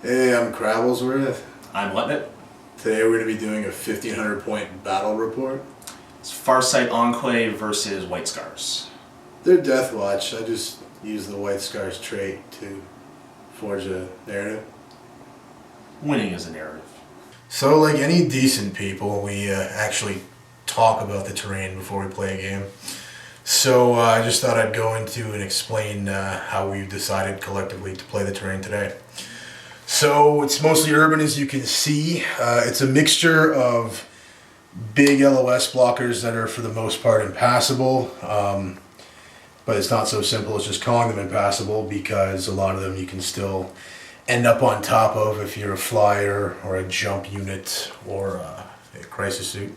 Hey, I'm Crabblesworth. I'm letting it. Today we're going to be doing a 1500 point battle report. It's Farsight Enclave versus White Scars. They're Deathwatch. I just use the White Scars trait to forge a narrative. Winning is a narrative. So like any decent people, we actually talk about the terrain before we play a game. So I just thought I'd go into and explain how we've decided collectively to play the terrain today. So it's mostly urban, as you can see. It's a mixture of big LOS blockers that are for the most part impassable, but it's not so simple as just calling them impassable, because a lot of them you can still end up on top of if you're a flyer or a jump unit or a crisis suit.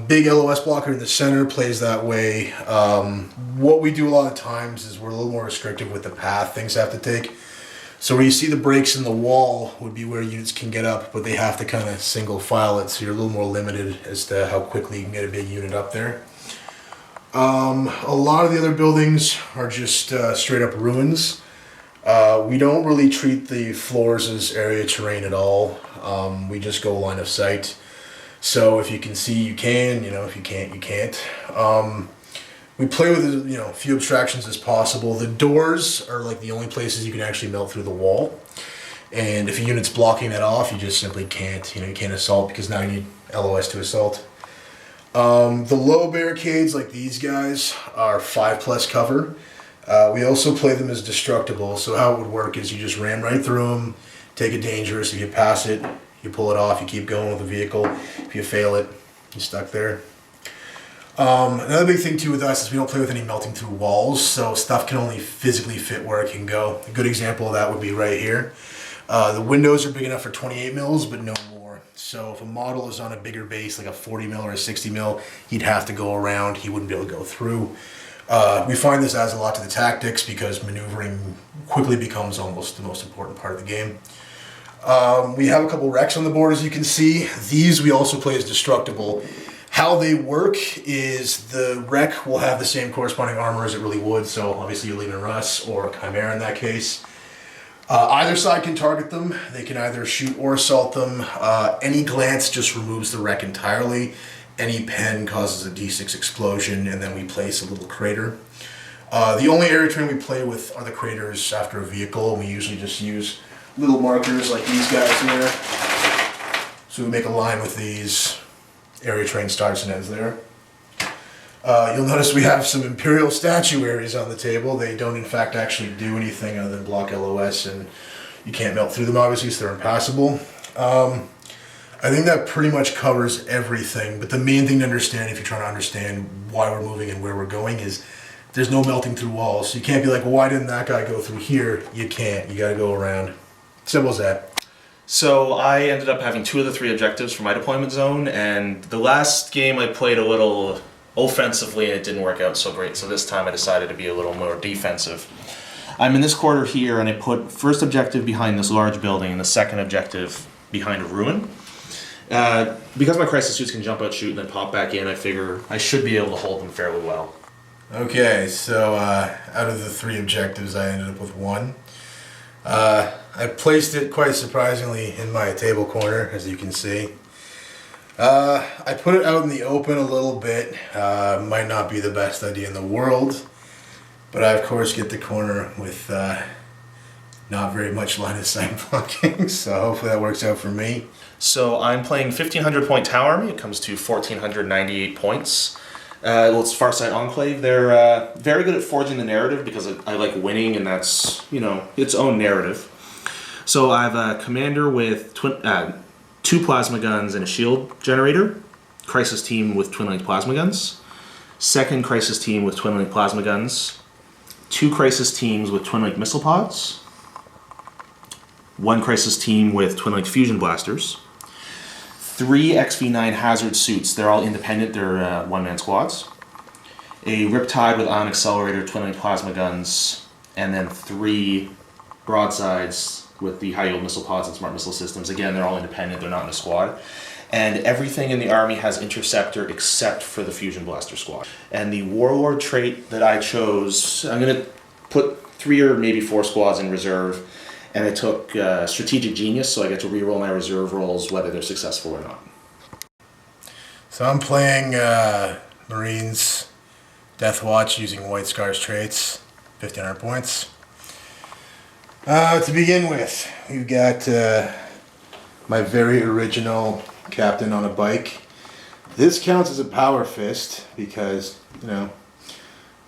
Big LOS blocker in the center plays that way. What we do a lot of times is we're a little more restrictive with the path things have to take. So where you see the breaks in the wall would be where units can get up, but they have to kind of single file it, so you're a little more limited as to how quickly you can get a big unit up there. A lot of the other buildings are just straight up ruins. We don't really treat the floors as area terrain at all. We just go line of sight. So if you can see, you can. If you can't, you can't. We play with a few abstractions as possible. The doors are like the only places you can actually melt through the wall. And if a unit's blocking that off, you just simply can't. You can't assault, because now you need LOS to assault. The low barricades, like these guys, are 5+ cover. We also play them as destructible. So how it would work is you just ram right through them, take it dangerous. If you pass it, you pull it off, you keep going with the vehicle. If you fail it, you're stuck there. Another big thing too with us is we don't play with any melting through walls, so stuff can only physically fit where it can go. A good example of that would be right here. The windows are big enough for 28 mils, but no more. So if a model is on a bigger base, like a 40 mil or a 60 mil, he'd have to go around. He wouldn't be able to go through. We find this adds a lot to the tactics, because maneuvering quickly becomes almost the most important part of the game. We have a couple wrecks on the board, as you can see. These we also play as destructible. How they work is the wreck will have the same corresponding armor as it really would, so obviously you're leaving a Russ or a Chimera in that case. Either side can target them. They can either shoot or assault them. Any glance just removes the wreck entirely. Any pen causes a D6 explosion, and then we place a little crater. The only area terrain we play with are the craters after a vehicle. We usually just use little markers like these guys here. So we make a line with these. Area terrain starts and ends there. You'll notice we have some Imperial statuaries on the table. They don't in fact actually do anything other than block LOS, and you can't melt through them obviously, so they're impassable. I think that pretty much covers everything, but the main thing to understand if you're trying to understand why we're moving and where we're going is there's no melting through walls. So you can't be like, well, why didn't that guy go through here? You can't. You gotta go around. Simple as that. So I ended up having 2 of the 3 objectives for my deployment zone, and the last game I played a little offensively and it didn't work out so great, so this time I decided to be a little more defensive. I'm in this quarter here, and I put first objective behind this large building and the second objective behind a ruin. Because my crisis suits can jump out, shoot, and then pop back in, I figure I should be able to hold them fairly well. Okay, so out of the 3 objectives I ended up with 1. I placed it quite surprisingly in my table corner, as you can see. I put it out in the open a little bit. Might not be the best idea in the world, but I of course get the corner with not very much line of sight blocking, so hopefully that works out for me. So I'm playing 1500 point Tower Army. It comes to 1498 points. Well, it's Farsight Enclave. They're very good at forging the narrative, because I like winning, and that's, its own narrative. So I have a commander with 2 plasma guns and a shield generator. Crisis team with twin-length plasma guns. Second crisis team with twin-length plasma guns. 2 crisis teams with twin-length missile pods. 1 crisis team with twin-length fusion blasters. 3 XV9 hazard suits. They're all independent. They're one-man squads. A Riptide with ion accelerator, twin-length plasma guns, and then 3 broadsides with the high-yield missile pods and smart missile systems. Again, they're all independent. They're not in a squad. And everything in the army has interceptor except for the fusion blaster squad. And the warlord trait that I chose, I'm going to put 3 or maybe 4 squads in reserve. And I took Strategic Genius, so I get to reroll my reserve rolls whether they're successful or not. So I'm playing Marines Deathwatch using White Scar's traits, 1,500 points. To begin with, we've got my very original captain on a bike. This counts as a power fist because, you know,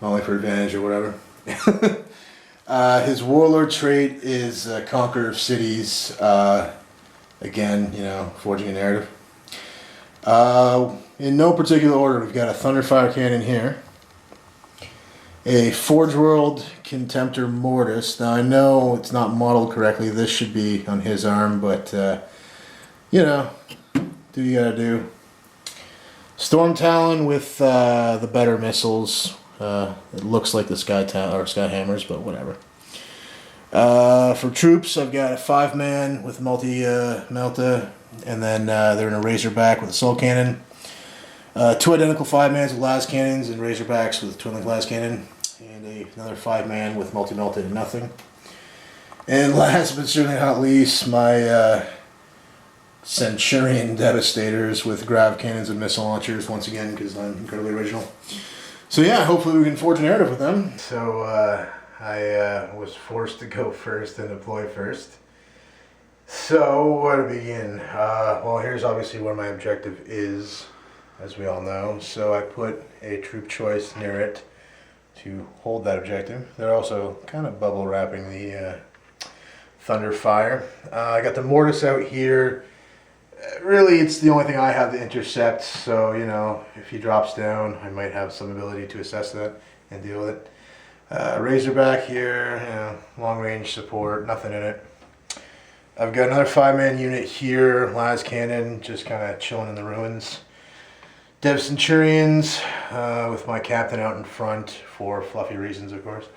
only for advantage or whatever. His warlord trait is Conqueror of Cities. Again, you know, forging a narrative. In no particular order, we've got a Thunderfire Cannon here. A Forge World Contemptor Mortis. Now I know it's not modeled correctly. This should be on his arm, but you know, do what you gotta do. Storm Talon with the better missiles. It looks like the Sky Hammers, but whatever. For troops, I've got a 5-man with multi-melta, and then they're in a Razorback with a Soul Cannon. 2 identical 5-mans with las cannons and Razorbacks with twin link las cannon, and another 5-man with multi-melta and nothing. And last but certainly not least, my Centurion Devastators with grav cannons and missile launchers, once again because I'm incredibly original. So yeah, hopefully we can forge a narrative with them. So I was forced to go first and deploy first. So where to begin? Well, here's obviously where my objective is, as we all know. So I put a troop choice near it to hold that objective. They're also kind of bubble wrapping the Thunderfire. I got the Mortis out here. Really, it's the only thing I have to intercept, so, you know, if he drops down, I might have some ability to assess that and deal with it. Razorback here, you know, long-range support, nothing in it. I've got another 5-man unit here, las cannon, just kind of chilling in the ruins. Dev Centurions, with my captain out in front for fluffy reasons, of course.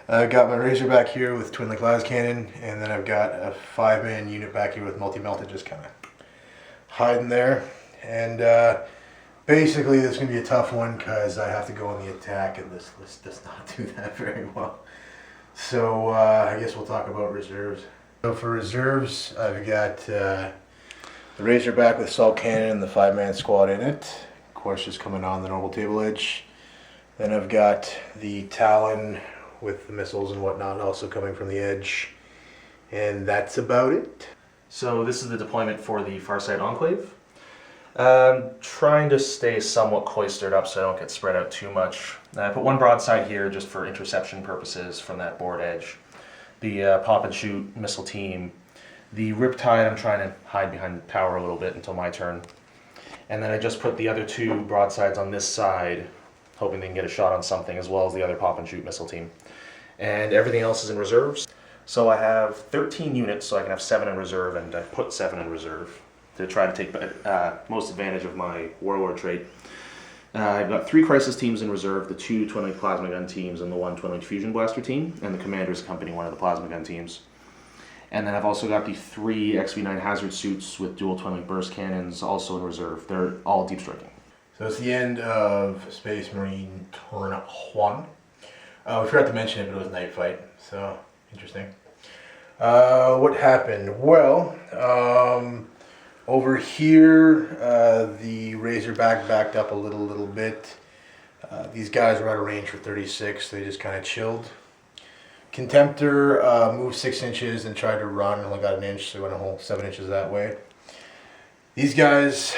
I've got my Razorback here with twin link las cannon, and then I've got a 5-man unit back here with multi-melted just kind of hiding there. And basically this is going to be a tough one because I have to go on the attack, and this list does not do that very well. So I guess we'll talk about reserves. So for reserves, I've got the Razorback with Assault Cannon and the 5-man squad in it. Of course, just coming on the normal table edge. Then I've got the Talon with the missiles and whatnot also coming from the edge. And that's about it. So this is the deployment for the Farsight Enclave. Trying to stay somewhat cloistered up so I don't get spread out too much. I put one broadside here just for interception purposes from that board edge. The pop and shoot missile team. The Riptide, I'm trying to hide behind the tower a little bit until my turn. And then I just put the other 2 broadsides on this side, hoping they can get a shot on something, as well as the other pop and shoot missile team. And everything else is in reserves. So I have 13 units, so I can have 7 in reserve, and I put 7 in reserve to try to take most advantage of my warlord trait. I've got 3 crisis teams in reserve, the 2 twin link plasma gun teams and the 1 twin link fusion blaster team, and the commanders accompanying one of the plasma gun teams. And then I've also got the 3 XV9 hazard suits with dual twin link burst cannons also in reserve. They're all deep striking. So it's the end of Space Marine turn 1. We forgot to mention it, but it was a night fight, so interesting. What happened? Well, over here, the Razorback backed up a little bit. These guys were out of range for 36. They just kind of chilled. Contemptor moved 6 inches and tried to run, only got an inch, so he went a whole 7 inches that way. These guys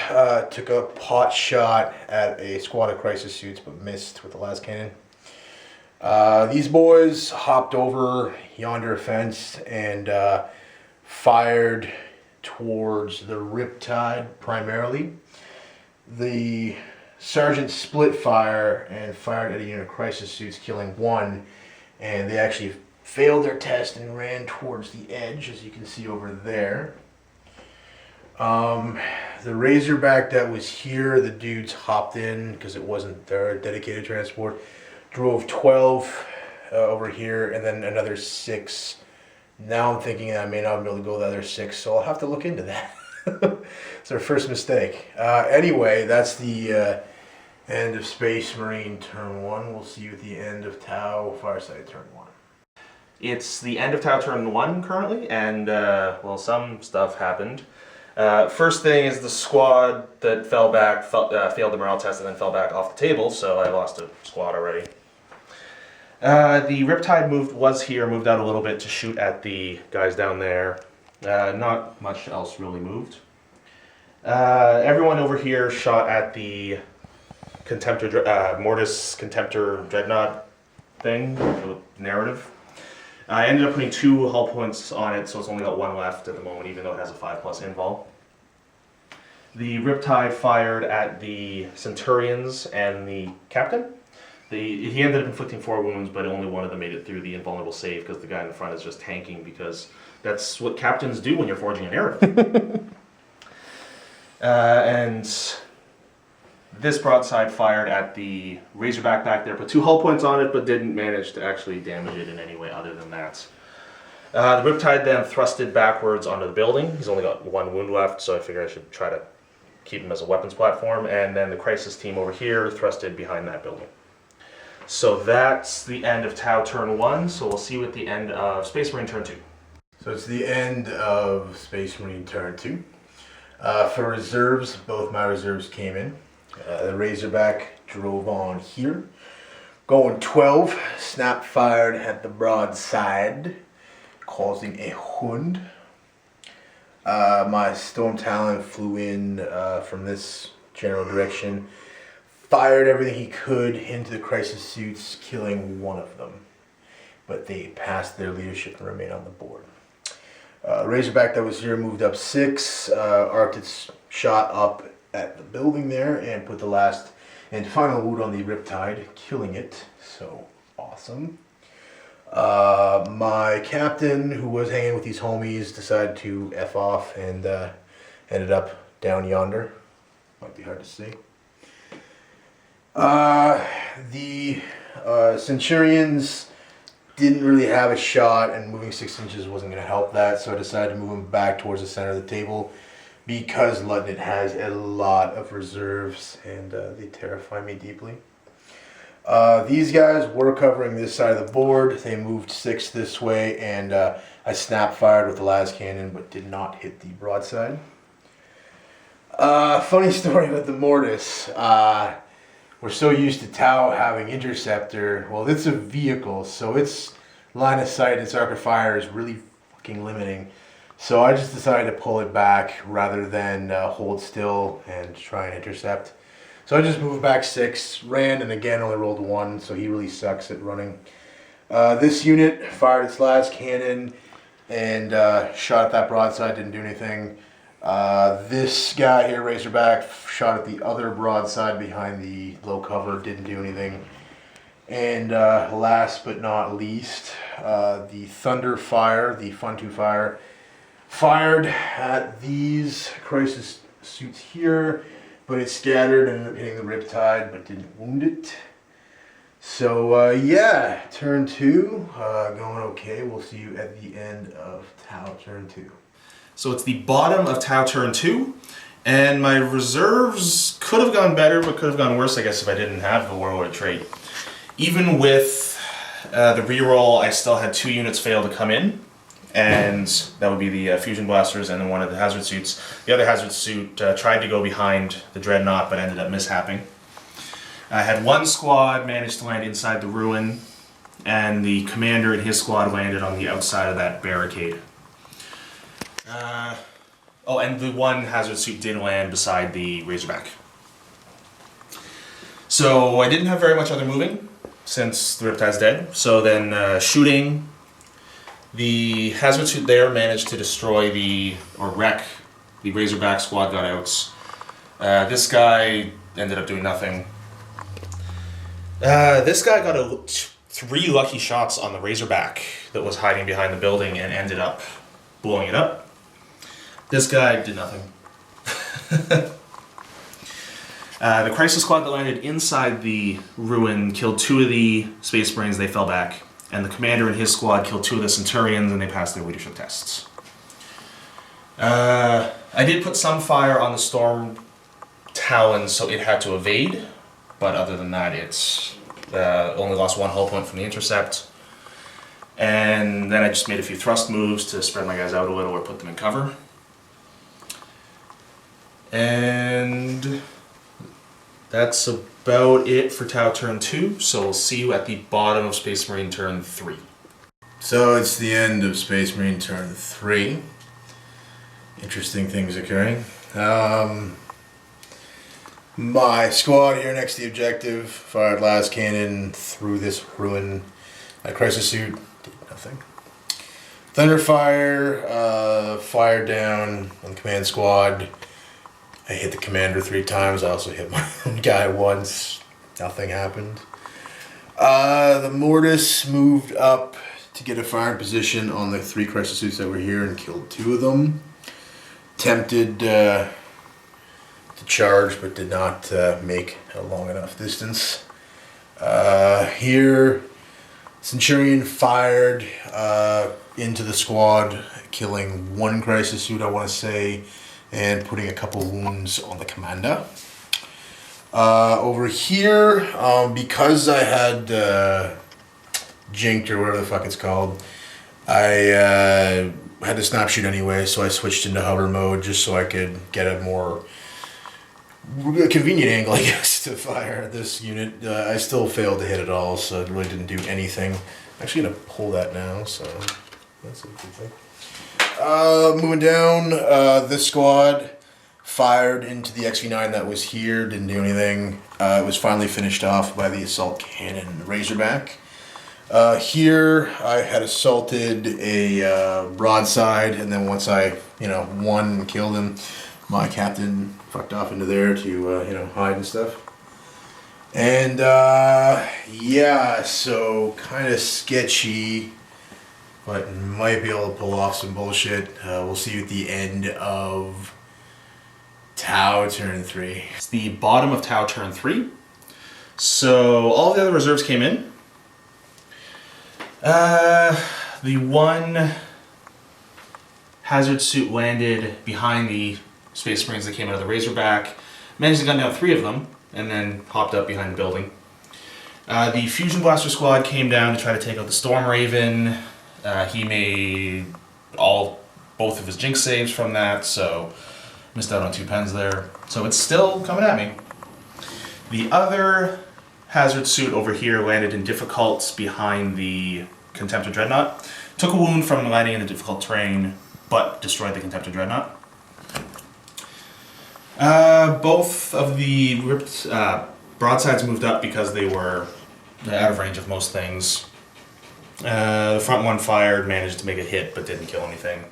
took a pot shot at a squad of crisis suits, but missed with the las cannon. These boys hopped over yonder fence and fired towards the Riptide primarily. The sergeant split fire and fired at a unit of crisis suits, killing 1, and they actually failed their test and ran towards the edge, as you can see over there. The Razorback that was here, the dudes hopped in because it wasn't their dedicated transport. Drove 12 over here, and then another 6. Now I'm thinking I may not be able to go the other 6, so I'll have to look into that. It's our first mistake. Anyway, that's the end of Space Marine turn 1. We'll see you at the end of Tau Farsight turn 1. It's the end of Tau turn 1 currently, and well, some stuff happened. First thing is the squad that fell back failed the morale test and then fell back off the table, so I lost a squad already. The Riptide moved out a little bit to shoot at the guys down there. Not much else really moved. Everyone over here shot at the Mortis Contemptor Dreadnought thing, the narrative. I ended up putting 2 hull points on it, so it's only got 1 left at the moment, even though it has a 5+ invul. The Riptide fired at the Centurions and the Captain. He ended up inflicting 4 wounds, but only one of them made it through the invulnerable save because the guy in the front is just tanking, because that's what captains do when you're forging a narrative. And this broadside fired at the Razorback back there, put 2 hull points on it, but didn't manage to actually damage it in any way other than that. The Riptide then thrusted backwards onto the building. He's only got 1 wound left, so I figured I should try to keep him as a weapons platform. And then the Crisis team over here thrusted behind that building. So that's the end of Tau turn 1, so we'll see you at the end of Space Marine turn 2. So it's the end of Space Marine turn 2. For reserves, both my reserves came in. The Razorback drove on here. Going 12, snap fired at the broadside, causing a wound. My Storm Talon flew in from this general direction, fired everything he could into the Crisis suits, killing 1 of them. But they passed their leadership and remain on the board. Razorback that was here moved up 6. Arctics shot up at the building there and put the last and final wound on the Riptide, killing it. So awesome. My captain, who was hanging with these homies, decided to F off and ended up down yonder. Might be hard to see. The Centurions didn't really have a shot, and moving 6 inches wasn't going to help that, so I decided to move them back towards the center of the table because Lieutenant has a lot of reserves and they terrify me deeply. These guys were covering this side of the board. They moved 6 this way, and I snap fired with the last cannon but did not hit the broadside. Funny story about the Mortis. We're so used to Tau having interceptor. Well, it's a vehicle, so its line of sight, its arc of fire is really fucking limiting. So I just decided to pull it back rather than hold still and try and intercept. So I just moved back 6, ran, and again only rolled 1, so he really sucks at running. This unit fired its last cannon and shot at that broadside, didn't do anything. This guy here, Razorback, shot at the other broadside behind the low cover, didn't do anything. And last but not least, the Thunder Fire, the Fun 2 Fire, fired at these Crisis suits here, but it scattered and ended up hitting the Riptide, but didn't wound it. So yeah, turn 2, going okay. We'll see you at the end of Tau turn 2. So it's the bottom of Tau turn 2, and my reserves could have gone better, but could have gone worse, I guess, if I didn't have the Warlord trait. Even with the reroll, I still had 2 units fail to come in, and that would be the Fusion Blasters and then one of the Hazard Suits. The other Hazard Suit tried to go behind the Dreadnought, but ended up mishapping. I had 1 squad manage to land inside the ruin, and the commander and his squad landed on the outside of that barricade. Oh, and the 1 Hazard Suit did land beside the Razorback. So I didn't have very much other moving since the Riptide's dead. So then shooting, the Hazard Suit there managed to destroy or wreck the Razorback squad got outs. This guy ended up doing nothing. This guy got 3 lucky shots on the Razorback that was hiding behind the building and ended up blowing it up. This guy did nothing. The Crisis Squad that landed inside the ruin killed 2 of the Space Marines, they fell back. And the commander and his squad killed 2 of the Centurions, and they passed their leadership tests. I did put some fire on the Storm Talon, so it had to evade. But other than that, it's only lost 1 hull point from the intercept. And then I just made a few thrust moves to spread my guys out a little or put them in cover. And that's about it for Tau turn 2, so we'll see you at the bottom of Space Marine turn 3. So it's the end of Space Marine turn 3. Interesting things occurring. My squad here next to the objective fired last cannon through this ruin. My crisis suit did nothing. Thunderfire fired down on the command squad. I hit the commander 3 times. I also hit my own guy once. Nothing happened. The Mortis moved up to get a firing position on the 3 crisis suits that were here and killed 2 of them. Tempted to charge, but did not make a long enough distance. Here, Centurion fired into the squad, killing 1 crisis suit, I want to say, and putting a couple wounds on the commander. Over here, because I had jinked or whatever the fuck it's called, I had to snap shoot anyway, so I switched into hover mode just so I could get a more convenient angle, I guess, to fire this unit. I still failed to hit it all, so it really didn't do anything. I'm actually going to pull that now, so that's a good thing. Moving down, this squad fired into the XV9 that was here, didn't do anything. It was finally finished off by the assault cannon Razorback. Here I had assaulted a broadside, and then once I, won and killed him, my captain fucked off into there to, hide and stuff. And, yeah, so kind of sketchy, but might be able to pull off some bullshit. We'll see you at the end of Tau turn 3. It's the bottom of Tau turn 3. So all the other reserves came in. The 1 hazard suit landed behind the Space Marines that came out of the Razorback. Managed to gun down 3 of them, and then hopped up behind the building. The Fusion Blaster Squad came down to try to take out the Storm Raven. He made both of his Jinx saves from that, so missed out on 2 pens there. So it's still coming at me. The other hazard suit over here landed in difficults behind the Contemptor Dreadnought. Took a wound from landing in a difficult terrain, but destroyed the Contemptor Dreadnought. Both of the ripped broadsides moved up because they were out of range of most things. The front one fired, managed to make a hit, but didn't kill anything.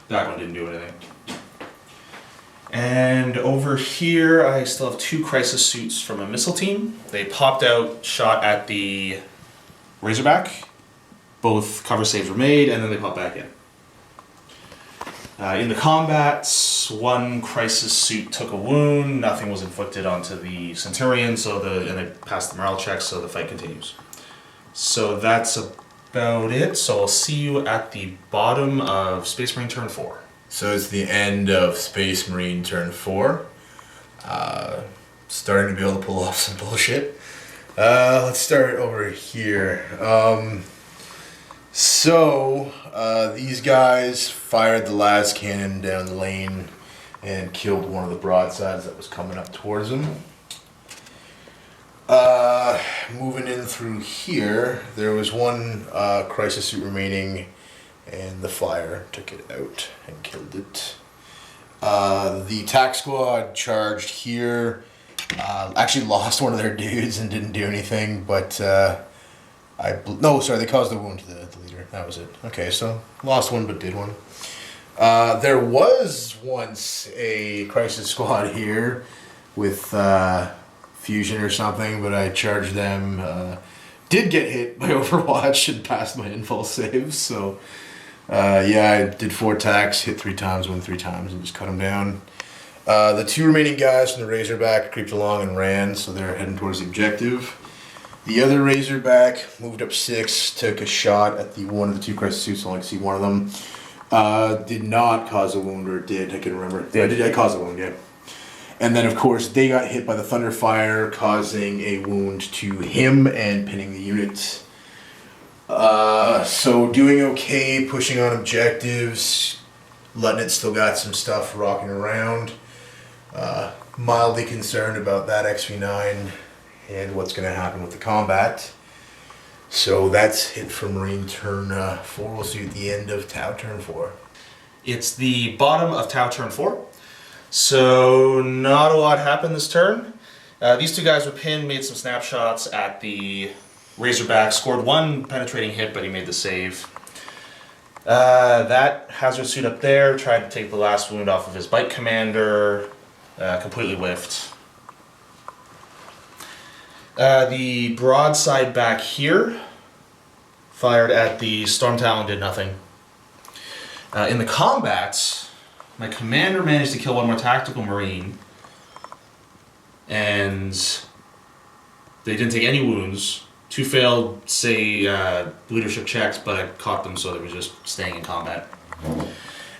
That one didn't do anything. And over here, I still have 2 crisis suits from a missile team. They popped out, shot at the Razorback. Both cover saves were made, and then they popped back in. In the combats, 1 crisis suit took a wound. Nothing was inflicted onto the Centurion, and they passed the morale check, so the fight continues. So that's about it. So I'll see you at the bottom of Space Marine turn 4. So it's the end of Space Marine turn 4. Starting to be able to pull off some bullshit. Let's start over here. These guys fired the last cannon down the lane and killed one of the broadsides that was coming up towards them. Moving in through here, there was 1 crisis suit remaining, and the fire took it out and killed it. The attack squad charged here, actually lost one of their dudes and didn't do anything, but they caused a wound to the leader. That was it. Okay, so lost 1 but did 1. There was once a crisis squad here with fusion or something, but I charged them. Did get hit by Overwatch and passed my impulse saves, so I did 4 attacks, hit 3 times, won 3 times, and just cut them down. The 2 remaining guys from the Razorback creeped along and ran, so they're heading towards the objective. The other Razorback moved up 6, took a shot at one of the 2 crisis suits, I only see one of them. Did not cause a wound, or did, I can remember. I caused a wound, yeah. And then, of course, they got hit by the Thunderfire, causing a wound to him and pinning the unit. So doing okay, pushing on objectives, letting it still got some stuff rocking around. Mildly concerned about that XV9 and what's going to happen with the combat. So that's it for Marine turn 4. We'll see you at the end of Tau turn 4. It's the bottom of Tau turn 4. So not a lot happened this turn. These two guys were pinned, made some snapshots at the Razorback, scored one penetrating hit, but he made the save. That hazard suit up there tried to take the last wound off of his bike commander, completely whiffed. The broadside back here fired at the Storm Talon, did nothing. In the combat, my commander managed to kill one more tactical marine, and they didn't take any wounds. 2 failed, leadership checks, but I caught them, so they were just staying in combat.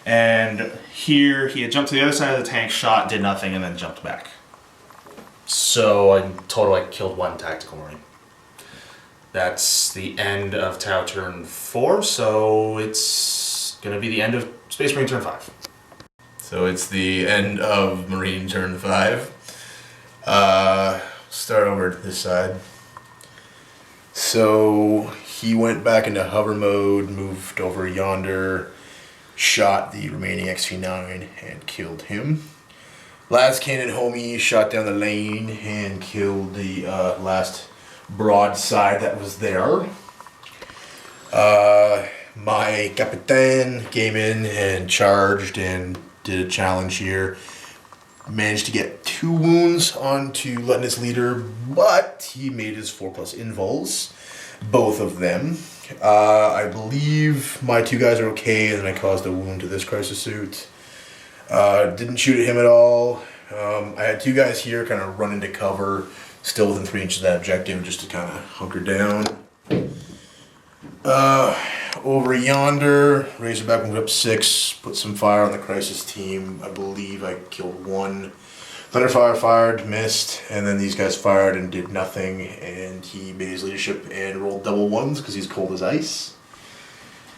And here, he had jumped to the other side of the tank, shot, did nothing, and then jumped back. So in total, I killed 1 tactical marine. That's the end of Tau turn 4, so it's going to be the end of Space Marine turn 5. So it's the end of Marine turn 5. Start over to this side. So he went back into hover mode, moved over yonder, shot the remaining XV9 and killed him. Last cannon homie shot down the lane and killed the last broadside that was there. My Capitan came in and charged and did a challenge here. Managed to get 2 wounds onto Lieutenant's leader, but he made his 4+ invuls, both of them. I believe my 2 guys are okay, and then I caused a wound to this crisis suit. Didn't shoot at him at all. I had 2 guys here kind of run into cover, still within 3 inches of that objective, just to kind of hunker down. Over yonder, Razorback moved up 6, put some fire on the crisis team. I believe I killed 1. Thunderfire fired, missed, and then these guys fired and did nothing, and he made his leadership and rolled double 1s because he's cold as ice.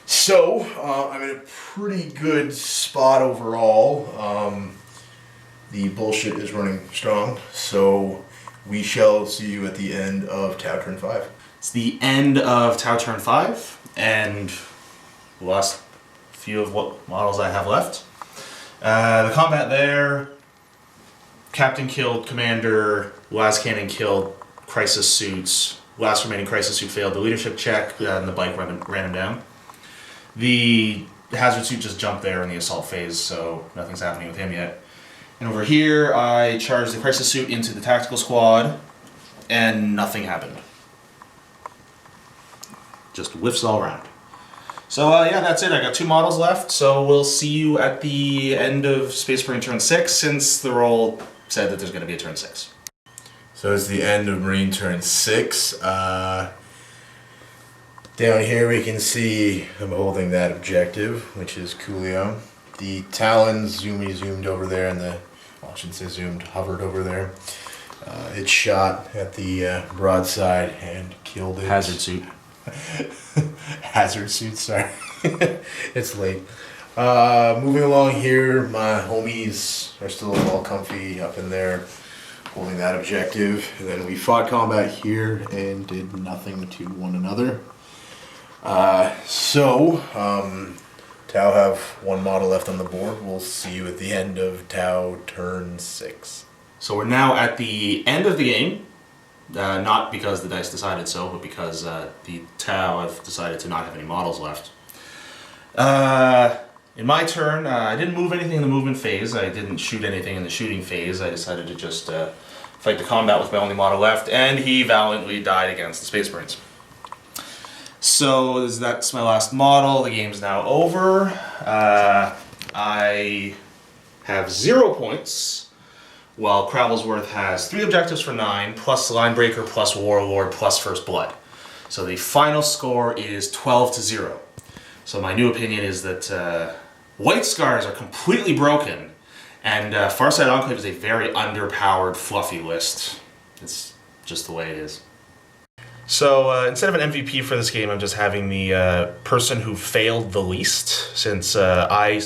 So, I'm in a pretty good spot overall. The bullshit is running strong, so we shall see you at the end of Tau turn 5. It's the end of Tau turn 5, and the last few of what models I have left. The combat there, Captain killed Commander, last cannon killed Crisis Suits, last remaining Crisis Suit failed the leadership check, and the bike ran him down. The Hazard Suit just jumped there in the assault phase, so nothing's happening with him yet. And over here, I charged the Crisis Suit into the tactical squad, and nothing happened. Just whiffs all around. So yeah, that's it. I got 2 models left, so we'll see you at the end of Space Marine turn 6, since the roll said that there's going to be a turn 6. So it's the end of Marine turn 6. Down here we can see I'm holding that objective, which is Coolio. The Talons zoomed over there, and I shouldn't say zoomed, hovered over there. It shot at the broadside and killed it. Hazard Suit. Hazard Suit, sorry. It's late. Moving along here, my homies are still all comfy up in there, holding that objective. And then we fought combat here and did nothing to one another. Tau have 1 model left on the board. We'll see you at the end of Tau turn 6. So we're now at the end of the game. Not because the dice decided so, but because the Tau have decided to not have any models left. In my turn, I didn't move anything in the movement phase. I didn't shoot anything in the shooting phase. I decided to just fight the combat with my only model left, and he valiantly died against the Space Marines. So that's my last model. The game's now over. I have 0 points, while Cravelsworth has 3 objectives for 9, plus Linebreaker, plus Warlord, plus First Blood. So the final score is 12-0. So my new opinion is that White Scars are completely broken, and Farsight Enclave is a very underpowered, fluffy list. It's just the way it is. So instead of an MVP for this game, I'm just having the person who failed the least, since I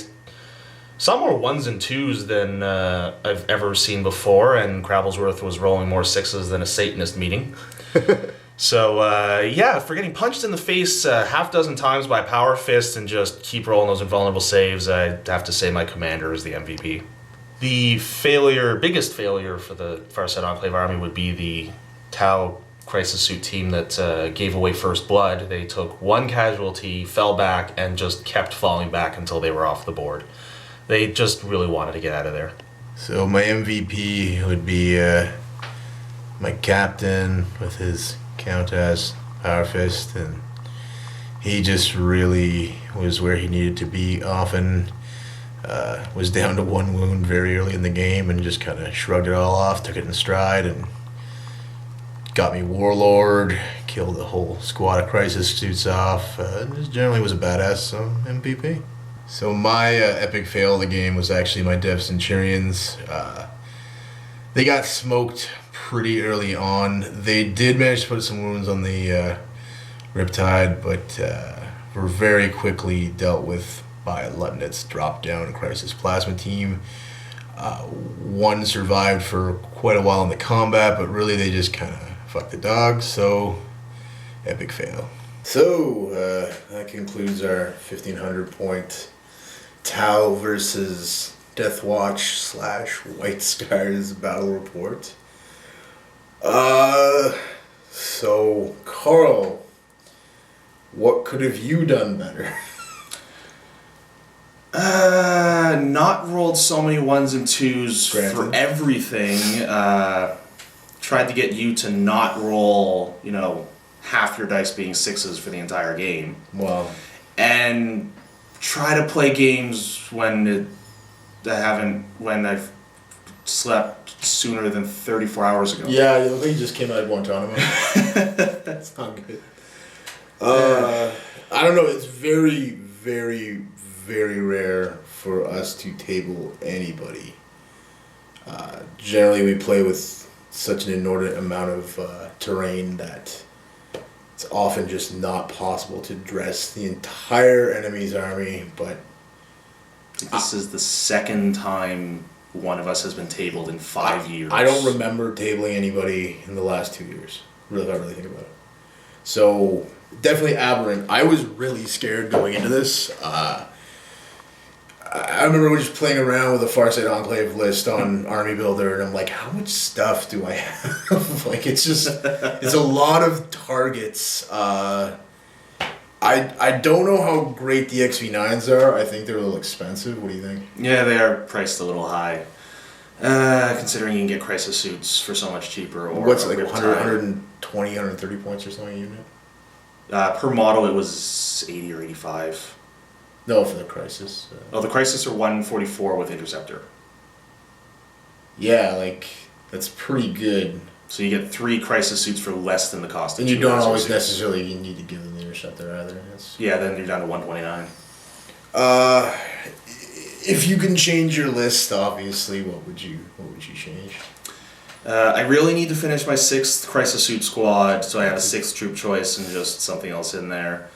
saw more 1s and 2s than I've ever seen before, and Crabblesworth was rolling more 6s than a Satanist meeting. So, for getting punched in the face half dozen times by Power Fist and just keep rolling those invulnerable saves, I'd have to say my commander is the MVP. The biggest failure for the Farsight Enclave army would be the Tau Crisis Suit team that gave away first blood. They took one casualty, fell back, and just kept falling back until they were off the board. They just really wanted to get out of there. So my MVP would be my captain with his Countess Power Fist, and he just really was where he needed to be often. Was down to 1 wound very early in the game and just kind of shrugged it all off, took it in stride, and got me Warlord, killed the whole squad of Crisis Suits off. Just generally was a badass, so MVP. So my epic fail of the game was actually my Dev Centurions. They got smoked pretty early on. They did manage to put some wounds on the Riptide, but were very quickly dealt with by Lutnit's drop-down Crisis Plasma team. One survived for quite a while in the combat, but really they just kind of fucked the dog, so epic fail. So that concludes our 1,500 point Tau versus Deathwatch / White Scars battle report. So Carl, what could have you done better? Not rolled so many 1s and 2s for everything. Tried to get you to not roll, half your dice being 6s for the entire game. Wow. And try to play games when I've slept sooner than 34 hours ago. Yeah, I think you just came out of Guantanamo. That's not good. I don't know. It's very, very, very rare for us to table anybody. Generally, we play with such an inordinate amount of terrain that it's often just not possible to dress the entire enemy's army, but this is the second time one of us has been tabled in 5 years. I don't remember tabling anybody in the last 2 years, really, if I really think about it. So, definitely aberrant. I was really scared going into this. I remember just playing around with a Farsight Enclave list on Army Builder, and I'm like, how much stuff do I have? It's a lot of targets. I don't know how great the XV9s are. I think they're a little expensive. What do you think? Yeah, they are priced a little high. Considering you can get Crisis Suits for so much cheaper. Or what's it, like 120, 130 points or something a unit? Per model, it was 80 or 85. No, for the Crisis. The Crisis are 144 with Interceptor. Yeah, that's pretty good. So you get 3 Crisis Suits for less than the cost of and 2 you don't always suits. necessarily need to give them the Interceptor either. Yeah, then you're down to 129. If you can change your list, obviously, what would you change? I really need to finish my 6th Crisis Suit squad, so I have a 6th troop choice and just something else in there.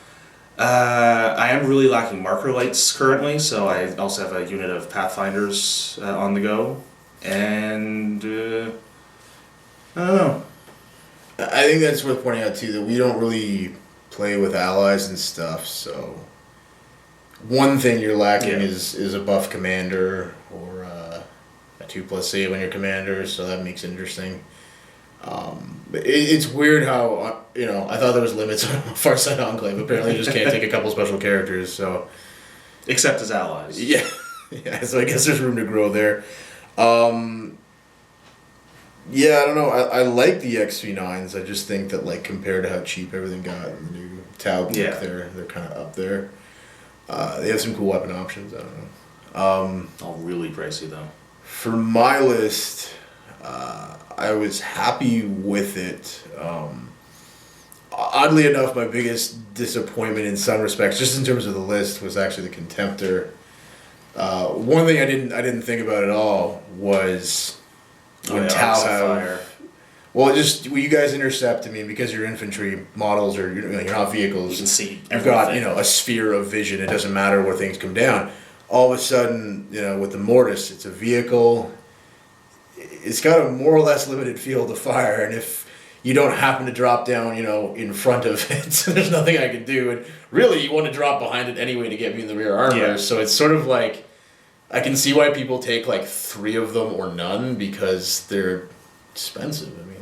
I am really lacking marker lights currently, so I also have a unit of Pathfinders on the go. And I don't know. I think that's worth pointing out too, that we don't really play with allies and stuff, so one thing you're lacking is a buff commander or a 2+ save on your commander, so that makes it interesting. But it's weird how, I thought there was limits on Farsight Enclave. Apparently you just can't take a couple special characters, so. Except as allies. Yeah, so I guess there's room to grow there. I don't know. I like the XV9s. I just think that, compared to how cheap everything got in the new Tau book, they're kind of up there. They have some cool weapon options. I don't know. All really pricey, though. For my list, I was happy with it. Oddly enough, my biggest disappointment in some respects, just in terms of the list, was actually the Contemptor. One thing I didn't think about at all was when Tau have. Well, just when you guys intercept, I mean, because you're infantry models or you're not vehicles, You can see you've got everything. a sphere of vision. It doesn't matter where things come down. All of a sudden, with the mortis, it's a vehicle. It's got a more or less limited field of fire, and if you don't happen to drop down, in front of it, there's nothing I can do. And really, you want to drop behind it anyway to get me in the rear armor. Yeah. So it's sort of like, I can see why people take like 3 of them or none because they're expensive. I mean,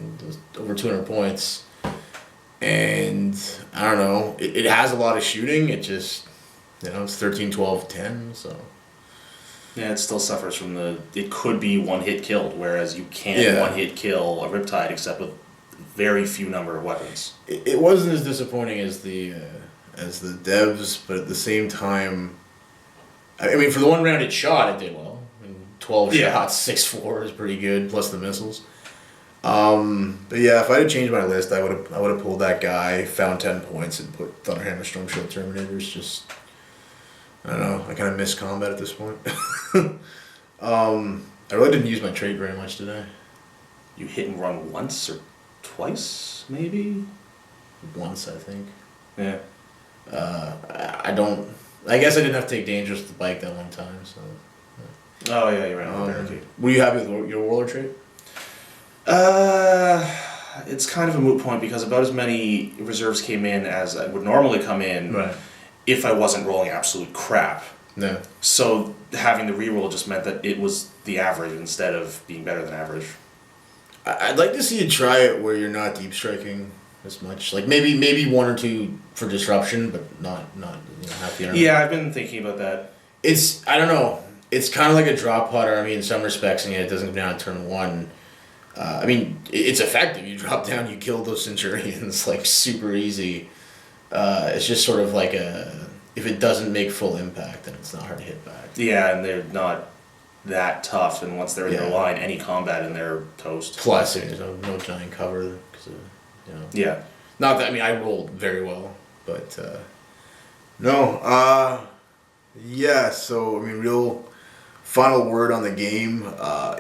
over 200 points, and I don't know. It has a lot of shooting. It just, it's 13, 12, 10. So. Yeah, it still suffers from it could be one hit killed, whereas you can't Yeah. one hit kill a Riptide except with very few number of weapons. It wasn't as disappointing as the devs, but at the same time, I mean, for the one round it shot, it did well. I mean, 12 Yeah. shots, 6-4 is pretty good, plus the missiles. But yeah, if I had changed my list, I would have pulled that guy, found 10 points, and put Thunderhammer, Stormshield, Terminators. Just, I don't know. I kind of miss combat at this point. I really didn't use my trait very much today. You hit and run once or twice, maybe? Once, I think. Yeah. I don't. I guess I didn't have to take Dangerous with the bike that one time. So. Oh yeah, you ran out of barricade. Were you happy with your Warlord trait? It's kind of a moot point because about as many reserves came in as I would normally come in if I wasn't rolling absolute crap. No. So having the reroll just meant that it was the average instead of being better than average. I'd like to see you try it where you're not deep striking as much. Like maybe 1 or 2 for disruption, but not half the army. Yeah, I've been thinking about that. I don't know. It's kind of like a drop pod army in some respects, and it doesn't come down on turn 1. I mean, it's effective. You drop down, you kill those Centurions like super easy. It's just sort of like if it doesn't make full impact, then it's not hard to hit back. Yeah, and they're not that tough, and once they're in their line, any combat and they're toast. Plus, there's no giant cover because Yeah. Not that I rolled very well, but no. Yeah. So I mean, real final word on the game.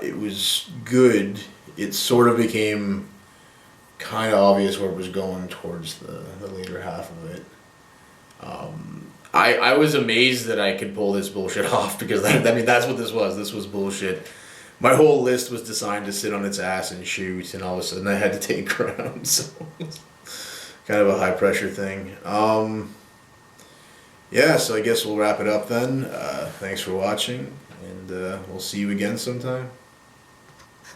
It was good. It sort of became kind of obvious where it was going towards the later half of it. I was amazed that I could pull this bullshit off because that's what this was. This was bullshit. My whole list was designed to sit on its ass and shoot, and all of a sudden I had to take ground. So kind of a high pressure thing. Yeah, so I guess we'll wrap it up then. Thanks for watching, and we'll see you again sometime.